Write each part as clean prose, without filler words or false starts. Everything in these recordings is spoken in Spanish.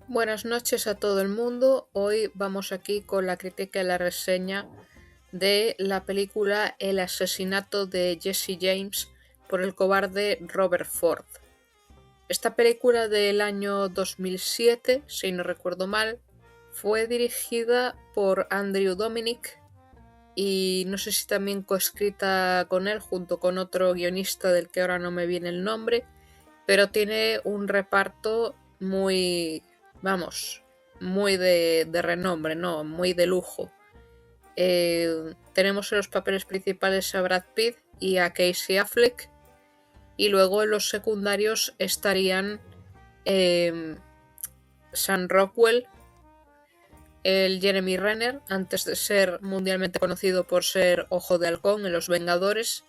Buenas noches a todo el mundo. Hoy vamos aquí con la crítica y la reseña de la película El asesinato de Jesse James por el cobarde Robert Ford. Esta película del año 2007, si no recuerdo mal, fue dirigida por Andrew Dominik y no sé si también coescrita con él junto con otro guionista del que ahora no me viene el nombre, pero tiene un reparto muy, vamos, muy de renombre, ¿no? Muy de lujo. Tenemos en los papeles principales a Brad Pitt y a Casey Affleck, y luego en los secundarios estarían Sam Rockwell, el Jeremy Renner, antes de ser mundialmente conocido por ser Ojo de Halcón en Los Vengadores,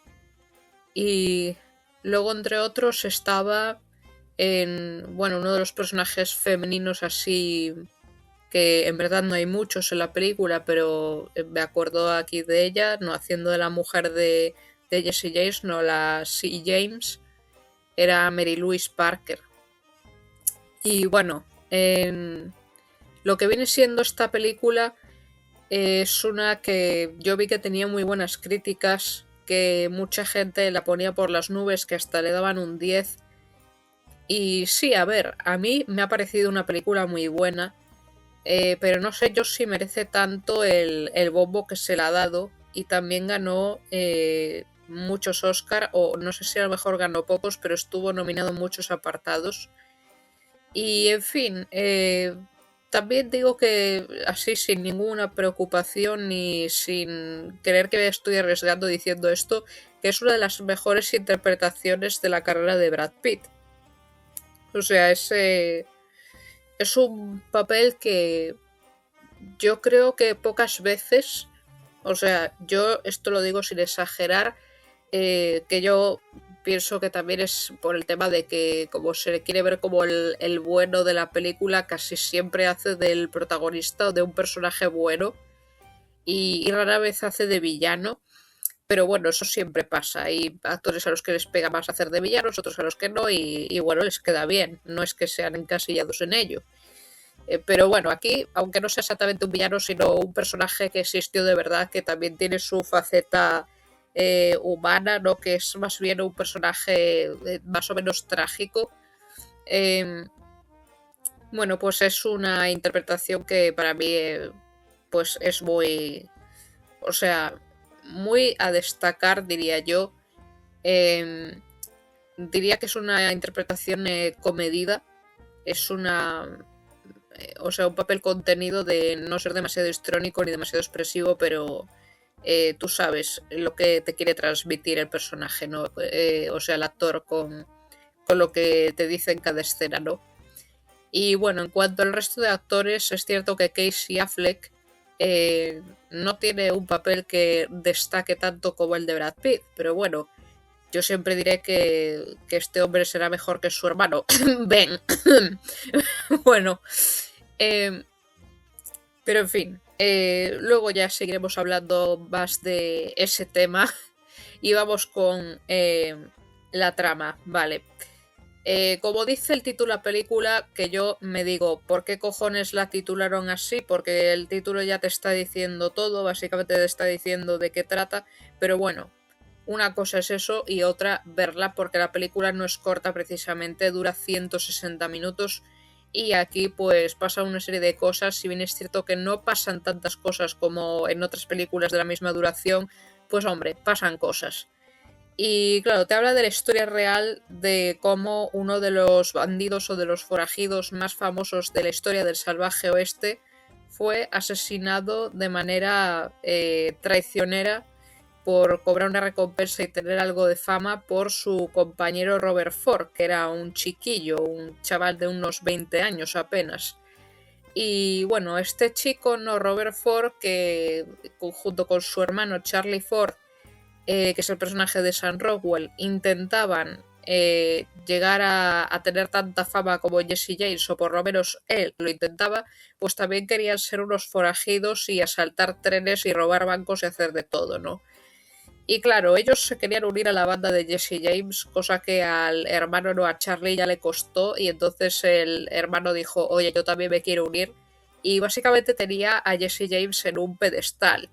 y luego entre otros estaba uno de los personajes femeninos así que en verdad no hay muchos en la película, pero me acuerdo aquí de ella, no haciendo de la mujer de Jesse James, no la C. James, era Mary Louise Parker. Y bueno, lo que viene siendo esta película es una que yo vi que tenía muy buenas críticas, que mucha gente la ponía por las nubes, que hasta le daban un 10. Y sí, a ver, a mí me ha parecido una película muy buena, pero no sé yo si merece tanto el bombo que se le ha dado, y también ganó muchos Oscar, o no sé si a lo mejor ganó pocos, pero estuvo nominado en muchos apartados. Y en fin, también digo que así sin ninguna preocupación ni sin creer que me estoy arriesgando diciendo esto, que es una de las mejores interpretaciones de la carrera de Brad Pitt. O sea, es un papel que yo creo que pocas veces, o sea, yo esto lo digo sin exagerar, que yo pienso que también es por el tema de que como se le quiere ver como el bueno de la película, casi siempre hace del protagonista o de un personaje bueno y rara vez hace de villano. Pero bueno, eso siempre pasa. Hay actores a los que les pega más hacer de villanos, otros a los que no, y bueno, les queda bien. No es que sean encasillados en ello. Pero bueno, aquí, aunque no sea exactamente un villano, sino un personaje que existió de verdad, que también tiene su faceta humana, ¿no? Que es más bien un personaje más o menos trágico. Eh, bueno, pues es una interpretación que para mí pues es muy, o sea, muy a destacar, diría yo. Eh, Diría que es una interpretación comedida, es una o sea, un papel contenido de no ser demasiado histrónico ni demasiado expresivo, pero tú sabes lo que te quiere transmitir el personaje, ¿no? O sea, el actor con lo que te dice en cada escena, ¿no? Y bueno, en cuanto al resto de actores, es cierto que Casey Affleck no tiene un papel que destaque tanto como el de Brad Pitt, pero bueno, yo siempre diré que este hombre será mejor que su hermano. Ben. Bueno, eh, pero en fin, luego ya seguiremos hablando más de ese tema y vamos con la trama, vale. Como dice el título de la película, que yo me digo, ¿por qué cojones la titularon así? Porque el título ya te está diciendo todo, básicamente te está diciendo de qué trata, pero bueno, una cosa es eso y otra verla, porque la película no es corta precisamente, dura 160 minutos y aquí pues pasa una serie de cosas. Si bien es cierto que no pasan tantas cosas como en otras películas de la misma duración, pues hombre, pasan cosas. Y claro, te habla de la historia real de cómo uno de los bandidos o de los forajidos más famosos de la historia del salvaje oeste fue asesinado de manera traicionera por cobrar una recompensa y tener algo de fama por su compañero Robert Ford, que era un chiquillo, un chaval de unos 20 años apenas. Y bueno, este chico, no, Robert Ford, que junto con su hermano Charlie Ford, que es el personaje de Sam Rockwell, intentaban llegar a tener tanta fama como Jesse James, o por lo menos él lo intentaba, pues también querían ser unos forajidos y asaltar trenes y robar bancos y hacer de todo, ¿no? Y claro, ellos se querían unir a la banda de Jesse James, cosa que al hermano, no, a Charlie ya le costó, y entonces el hermano dijo, oye, yo también me quiero unir, y básicamente tenía a Jesse James en un pedestal.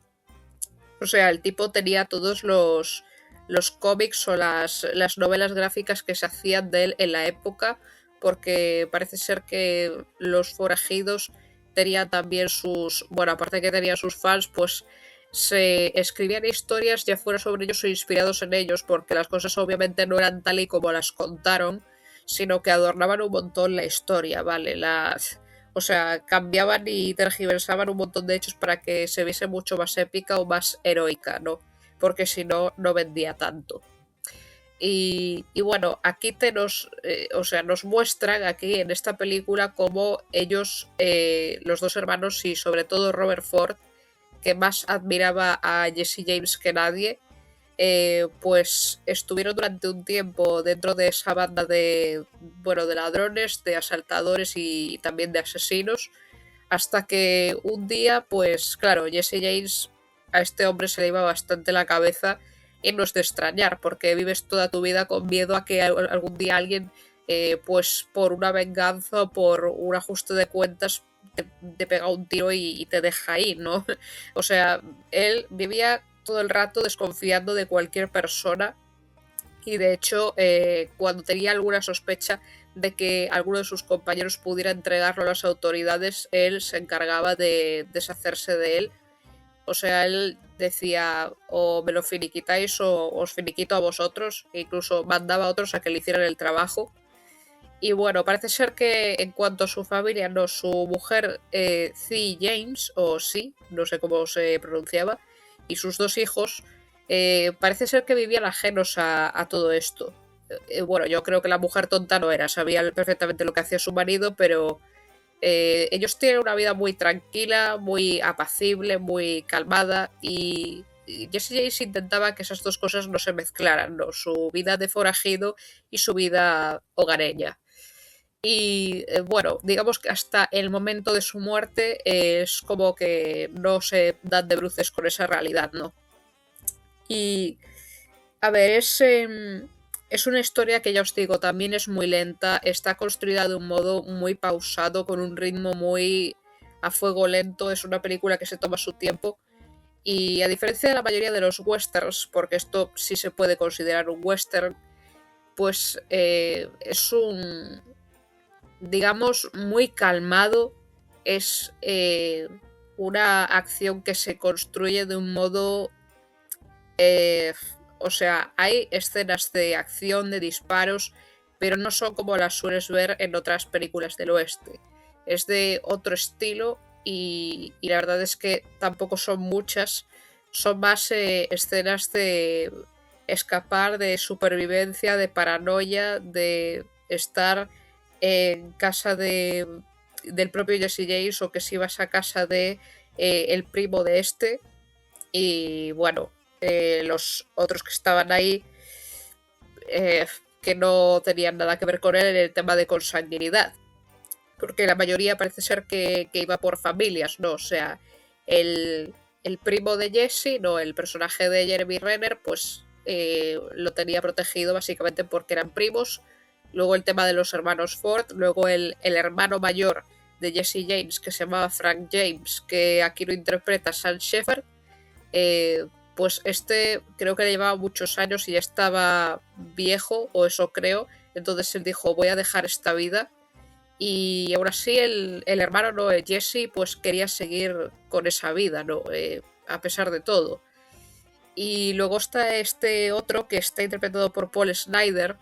O sea, el tipo tenía todos los cómics o las novelas gráficas que se hacían de él en la época, porque parece ser que los forajidos tenían también sus, bueno, aparte de que tenían sus fans, pues se escribían historias ya fuera sobre ellos o inspirados en ellos, porque las cosas obviamente no eran tal y como las contaron, sino que adornaban un montón la historia, ¿vale? O sea, cambiaban y tergiversaban un montón de hechos para que se viese mucho más épica o más heroica, ¿no? Porque si no, no vendía tanto. Y bueno, aquí o sea, nos muestran aquí en esta película cómo ellos, los dos hermanos y sobre todo Robert Ford, que más admiraba a Jesse James que nadie, pues estuvieron durante un tiempo dentro de esa banda de, bueno, de ladrones, de asaltadores y también de asesinos, hasta que un día, pues claro, Jesse James, a este hombre se le iba bastante la cabeza, y no es de extrañar, porque vives toda tu vida con miedo a que algún día alguien, pues por una venganza o por un ajuste de cuentas, te pega un tiro y te deja ahí, ¿no? O sea, él vivía todo el rato desconfiando de cualquier persona, y de hecho, cuando tenía alguna sospecha de que alguno de sus compañeros pudiera entregarlo a las autoridades, él se encargaba de deshacerse de él. O sea, él decía, o me lo finiquitáis o os finiquito a vosotros, e incluso mandaba a otros a que le hicieran el trabajo. Y bueno, parece ser que en cuanto a su familia, no, su mujer, C. James, o sí, no sé cómo se pronunciaba, y sus dos hijos, parece ser que vivían ajenos a todo esto. Bueno, yo creo que la mujer tonta no era, sabía perfectamente lo que hacía su marido, pero ellos tienen una vida muy tranquila, muy apacible, muy calmada, y Jesse James intentaba que esas dos cosas no se mezclaran, ¿no? Su vida de forajido y su vida hogareña. Y bueno, digamos que hasta el momento de su muerte, es como que no se dan de bruces con esa realidad, ¿no? Y a ver, es una historia que ya os digo, también es muy lenta, está construida de un modo muy pausado, con un ritmo muy a fuego lento, es una película que se toma su tiempo, y a diferencia de la mayoría de los westerns, porque esto sí se puede considerar un western, pues es un, digamos, muy calmado, es una acción que se construye de un modo, eh, o sea, hay escenas de acción, de disparos, pero no son como las sueles ver en otras películas del oeste. Es de otro estilo, y la verdad es que tampoco son muchas, son más escenas de escapar, de supervivencia, de paranoia, de estar en casa del propio Jesse James, o que si vas a casa de el primo de este, y bueno, los otros que estaban ahí, eh, que no tenían nada que ver con él en el tema de consanguinidad, porque la mayoría parece ser que iba por familias, ¿no? O sea, el primo de Jesse, no, el personaje de Jeremy Renner, pues lo tenía protegido básicamente porque eran primos. Luego el tema de los hermanos Ford, luego el hermano mayor de Jesse James, que se llamaba Frank James, que aquí lo interpreta Sam Shepard, eh, pues este creo que le llevaba muchos años y ya estaba viejo, o eso creo. Entonces él dijo, voy a dejar esta vida. Y aún así el hermano, ¿no? Jesse, pues quería seguir con esa vida, ¿no? A pesar de todo. Y luego está este otro que está interpretado por Paul Snyder,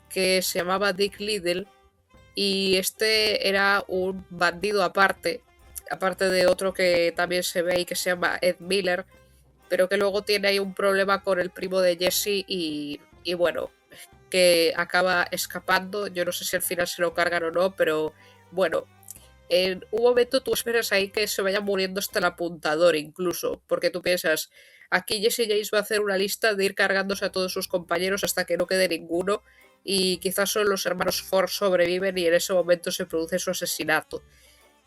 que se llamaba Dick Liddell, y este era un bandido aparte de otro que también se ve y que se llama Ed Miller, pero que luego tiene ahí un problema con el primo de Jesse, y bueno, que acaba escapando. Yo no sé si al final se lo cargan o no, pero bueno, en un momento tú esperas ahí que se vaya muriendo hasta el apuntador incluso, porque tú piensas, aquí Jesse James va a hacer una lista de ir cargándose a todos sus compañeros hasta que no quede ninguno, y quizás solo los hermanos Ford sobreviven y en ese momento se produce su asesinato.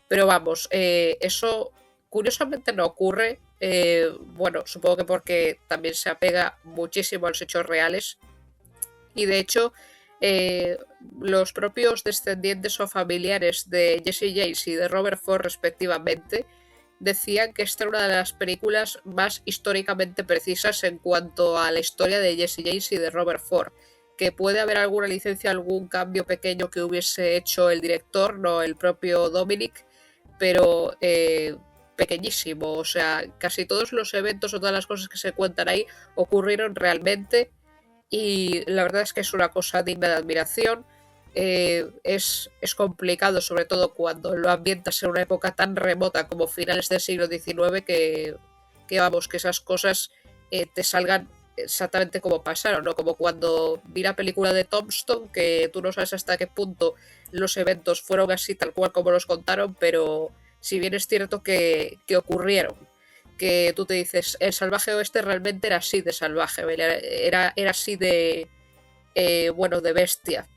Pero vamos, eso curiosamente no ocurre. Bueno, supongo que porque también se apega muchísimo a los hechos reales. Y de hecho, eh, los propios descendientes o familiares de Jesse James y de Robert Ford, respectivamente, decían que esta era una de las películas más históricamente precisas en cuanto a la historia de Jesse James y de Robert Ford. Que puede haber alguna licencia, algún cambio pequeño que hubiese hecho el director, no el propio Dominic, pero pequeñísimo. O sea, casi todos los eventos o todas las cosas que se cuentan ahí ocurrieron realmente y la verdad es que es una cosa digna de admiración. Es complicado, sobre todo cuando lo ambientas en una época tan remota como finales del siglo XIX, que vamos, que esas cosas te salgan exactamente como pasaron, ¿no? Como cuando vi la película de Tombstone, que tú no sabes hasta qué punto los eventos fueron así tal cual como los contaron, pero si bien es cierto que ocurrieron, que tú te dices, el salvaje oeste realmente era así de salvaje, era así de, bueno, de bestia.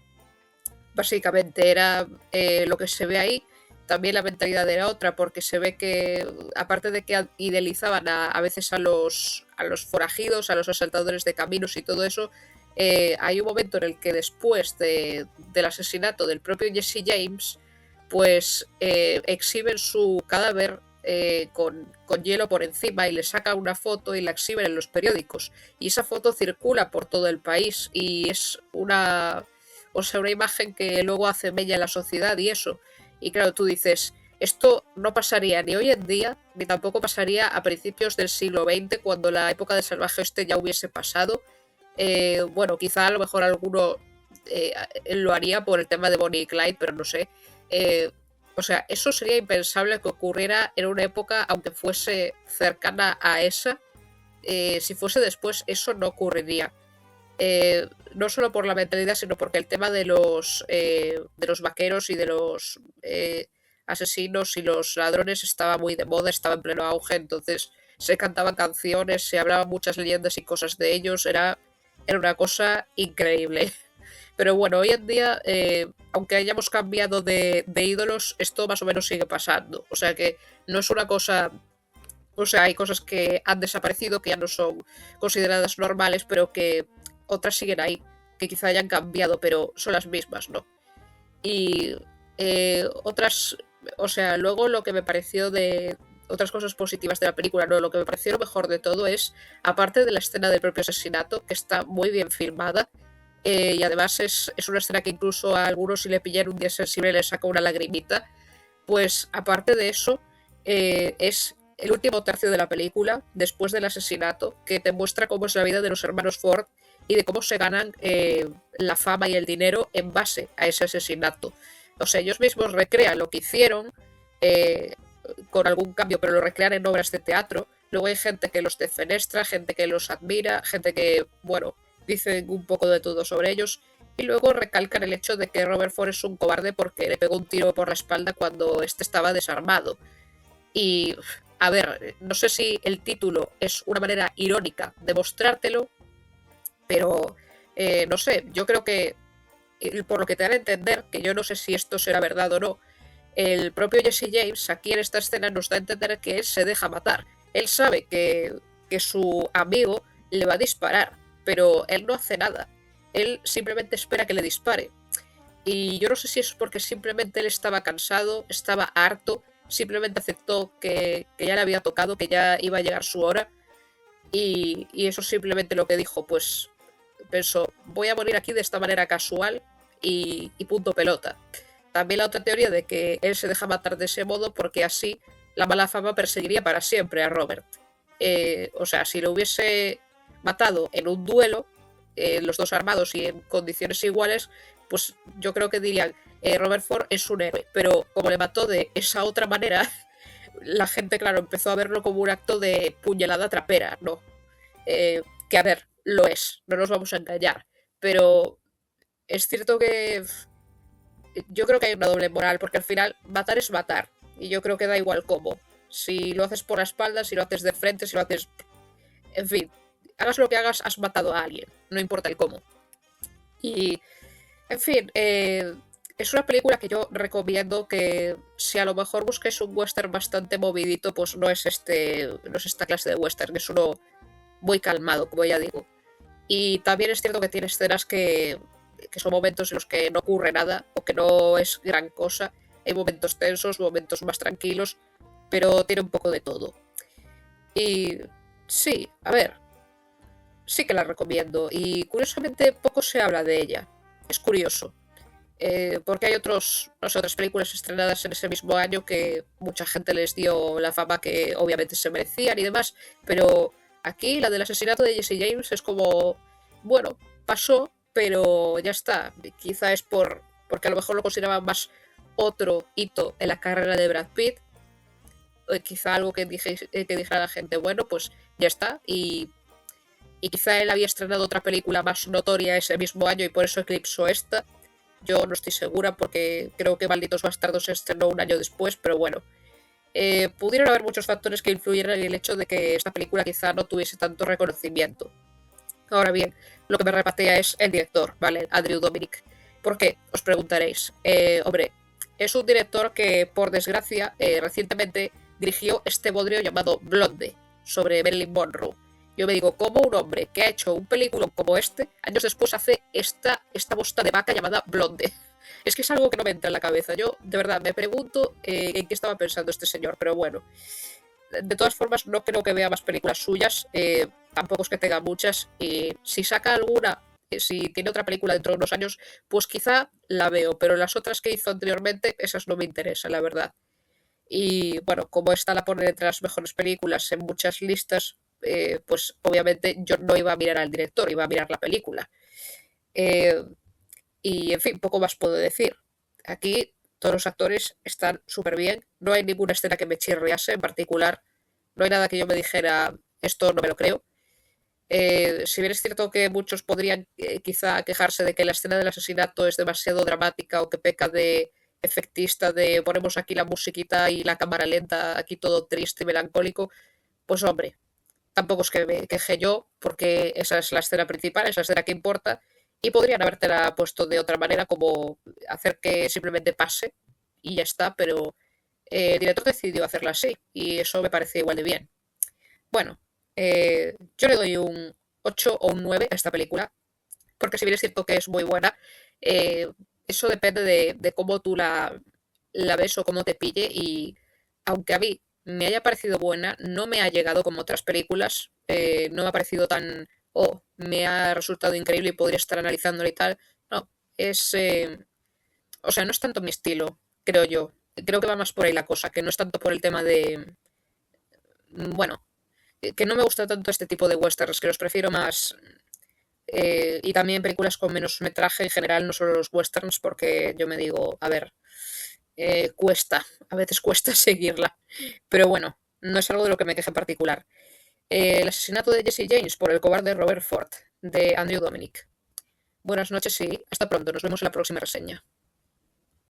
Básicamente era lo que se ve ahí. También la mentalidad era otra, porque se ve que, aparte de que idealizaban a veces a los forajidos, a los asaltadores de caminos y todo eso, hay un momento en el que después del asesinato del propio Jesse James, pues exhiben su cadáver con hielo por encima y le sacan una foto y la exhiben en los periódicos. Y esa foto circula por todo el país y es una imagen que luego hace mella en la sociedad y eso. Y claro, tú dices, esto no pasaría ni hoy en día, ni tampoco pasaría a principios del siglo XX, cuando la época del salvaje oeste ya hubiese pasado. Bueno, quizá a lo mejor alguno lo haría por el tema de Bonnie y Clyde, pero no sé. O sea, eso sería impensable que ocurriera en una época, aunque fuese cercana a esa. Si fuese después, eso no ocurriría. No solo por la mentalidad, sino porque el tema de los vaqueros y de los asesinos y los ladrones estaba muy de moda, estaba en pleno auge, entonces se cantaban canciones, se hablaban muchas leyendas y cosas de ellos, era una cosa increíble. Pero bueno, hoy en día, aunque hayamos cambiado de ídolos, esto más o menos sigue pasando. O sea que no es una cosa. O sea, hay cosas que han desaparecido, que ya no son consideradas normales, pero que otras siguen ahí, que quizá hayan cambiado, pero son las mismas, ¿no? Y otras, o sea, luego lo que me pareció de otras cosas positivas de la película, no, lo que me pareció lo mejor de todo es, aparte de la escena del propio asesinato, que está muy bien filmada, y además es una escena que incluso a algunos si le pillan un día sensible le saca una lagrimita, pues aparte de eso, es el último tercio de la película, después del asesinato, que te muestra cómo es la vida de los hermanos Ford y de cómo se ganan la fama y el dinero en base a ese asesinato. O sea, ellos mismos recrean lo que hicieron eh, con algún cambio, pero lo recrean en obras de teatro. Luego hay gente que los defenestra, gente que los admira, gente que, bueno, dicen un poco de todo sobre ellos. Y luego recalcan el hecho de que Robert Ford es un cobarde porque le pegó un tiro por la espalda cuando este estaba desarmado. Y, a ver, no sé si el título es una manera irónica de mostrártelo, pero no sé, yo creo que por lo que te dan a entender, que yo no sé si esto será verdad o no, el propio Jesse James aquí en esta escena nos da a entender que él se deja matar. Él sabe que su amigo le va a disparar, pero él no hace nada. Él simplemente espera que le dispare. Y yo no sé si es porque simplemente él estaba cansado, estaba harto, simplemente aceptó que ya le había tocado, que ya iba a llegar su hora. Y eso simplemente lo que dijo, pues pensó, voy a morir aquí de esta manera casual y punto pelota. También la otra teoría de que él se deja matar de ese modo porque así la mala fama perseguiría para siempre a Robert. O sea, si lo hubiese matado en un duelo, los dos armados y en condiciones iguales, pues yo creo que dirían, Robert Ford es un héroe, pero como le mató de esa otra manera, la gente, claro, empezó a verlo como un acto de puñalada trapera, ¿no? Que a ver, lo es, no nos vamos a engañar, pero es cierto que yo creo que hay una doble moral, porque al final matar es matar, y yo creo que da igual cómo. Si lo haces por la espalda, si lo haces de frente, si lo haces... En fin, hagas lo que hagas, has matado a alguien, no importa el cómo. Y, en fin, Es una película que yo recomiendo que si a lo mejor busquéis un western bastante movidito, pues no es esta clase de western, es uno muy calmado, como ya digo. Y también es cierto que tiene escenas que son momentos en los que no ocurre nada o que no es gran cosa. Hay momentos tensos, momentos más tranquilos, pero tiene un poco de todo. Y sí, a ver, sí que la recomiendo. Y curiosamente poco se habla de ella. Es curioso. Porque hay no sé, otras películas estrenadas en ese mismo año que mucha gente les dio la fama que obviamente se merecían y demás, pero aquí la del asesinato de Jesse James es como, bueno, pasó, pero ya está. Quizá es porque a lo mejor lo consideraban más otro hito en la carrera de Brad Pitt, quizá algo que dijera la gente, bueno, pues ya está, y quizá él había estrenado otra película más notoria ese mismo año y por eso eclipsó esta. Yo no estoy segura porque creo que Malditos Bastardos se estrenó un año después, pero bueno. Pudieron haber muchos factores que influyeran en el hecho de que esta película quizá no tuviese tanto reconocimiento. Ahora bien, lo que me repatea es el director, ¿vale? Andrew Dominik. ¿Por qué? Os preguntaréis. Hombre, es un director que, por desgracia, recientemente dirigió este bodrio llamado Blonde, sobre Marilyn Monroe. Yo me digo, ¿cómo un hombre que ha hecho un película como este, años después hace esta bosta de vaca llamada Blonde? Es que es algo que no me entra en la cabeza. Yo, de verdad, me pregunto en qué estaba pensando este señor, pero bueno. De todas formas, no creo que vea más películas suyas, tampoco es que tenga muchas, y si saca alguna, si tiene otra película dentro de unos años, pues quizá la veo, pero las otras que hizo anteriormente, esas no me interesan, la verdad. Y bueno, como esta la ponen entre las mejores películas en muchas listas, pues obviamente yo no iba a mirar al director, iba a mirar la película. Eh, y en fin, poco más puedo decir. Aquí todos los actores están súper bien. No hay ninguna escena que me chirriase en particular. No hay nada que yo me dijera, esto no me lo creo. Si bien es cierto que muchos podrían quizá quejarse de que la escena del asesinato es demasiado dramática o que peca de efectista, de ponemos aquí la musiquita y la cámara lenta, aquí todo triste y melancólico, pues hombre, tampoco es que me queje yo, porque esa es la escena principal, esa es la escena que importa, y podrían habértela puesto de otra manera, como hacer que simplemente pase y ya está, pero el director decidió hacerla así, y eso me parece igual de bien. Bueno, yo le doy un 8 o un 9 a esta película, porque si bien es cierto que es muy buena, eh, eso depende de cómo tú la ves o cómo te pille, y aunque a mí me haya parecido buena, no me ha llegado como otras películas, no me ha parecido tan, oh, me ha resultado increíble y podría estar analizándola y tal, no, es, o sea, no es tanto mi estilo, creo yo, creo que va más por ahí la cosa, que no es tanto por el tema de, bueno, que no me gusta tanto este tipo de westerns, que los prefiero más, y también películas con menos metraje en general, no solo los westerns, porque yo me digo, a ver, cuesta, a veces cuesta seguirla. Pero bueno, no es algo de lo que me queje en particular. El asesinato de Jesse James por el cobarde Robert Ford, de Andrew Dominik. Buenas noches y hasta pronto, nos vemos en la próxima reseña.